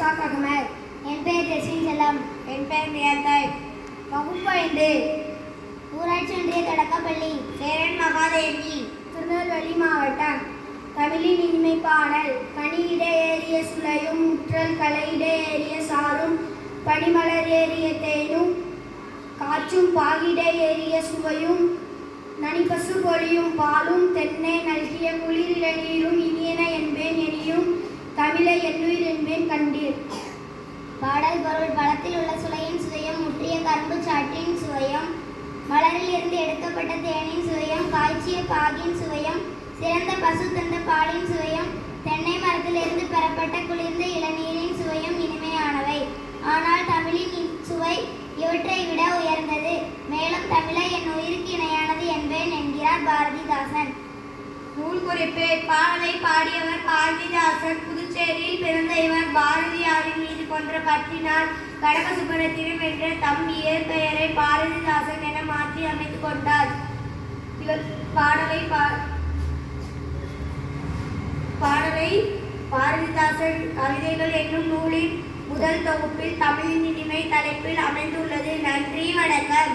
முஸ்தாக் அகமது. என் பெயர் ஜெஸ்வின் செல்லம். என் பெயர் நியந்தாய். வகுப்பு 5. ஊராட்சி ஒன்றிய தொடக்கப்பள்ளி. சேரன் மகாதேவி. திருநெல்வேலி மாவட்டம். தமிழின் இனிமை பாடல். கனியிட ஏறிய சுளையும் முற்றல் கலையிட ஏறிய சாரும் பனிமலர் ஏறிய தேனும் காற்றும் பாகிட ஏறிய சுவையும் நனிப்பசு பொழியும் பாலும் தென்னை நல்கிய குளிரில நீரும் இனியன என்பேன் எனியும் தமிழை என்னுயிர் என்பேன் கண்டீர். பாடல் பொருள். பழத்தில் உள்ள சுளையின் சுவையும் முற்றிய கரும்பு சாற்றின் சுவையும் மலரில் இருந்து எடுக்கப்பட்ட தேனின் சுவையும் காய்ச்சிய பாகின் சுவையும் சிறந்த பசு தந்த பாலின் சுவையும் தென்னை மரத்திலிருந்து பெறப்பட்ட குளிர்ந்த இளநீரின் சுவையும் இனிமையானவை. ஆனால் தமிழின் சுவை இவற்றை விட உயர்ந்தது. மேலும் தமிழை என் உயிருக்கு இணையானது என்பேன் என்கிறார் பாரதிதாசன். நூல் குறிப்பு. பாடலை பாடியவர் பாரதிதாசன். புதுச்சேரியில் பிறந்த இவர் பாரதியாரின் மீது கொன்ற பற்றினால் கடக சுப்பரத்தினம் என்ற தம் இயற்பெயரை பாரதிதாசன் என மாற்றி அமைத்துக் கொண்டார். இவர் பாடலை பாரதிதாசன் கவிதைகள் என்னும் நூலின் முதல் தொகுப்பில் தமிழின் இனிமை தலைப்பில் அமைந்துள்ளது. நன்றி, வணக்கம்.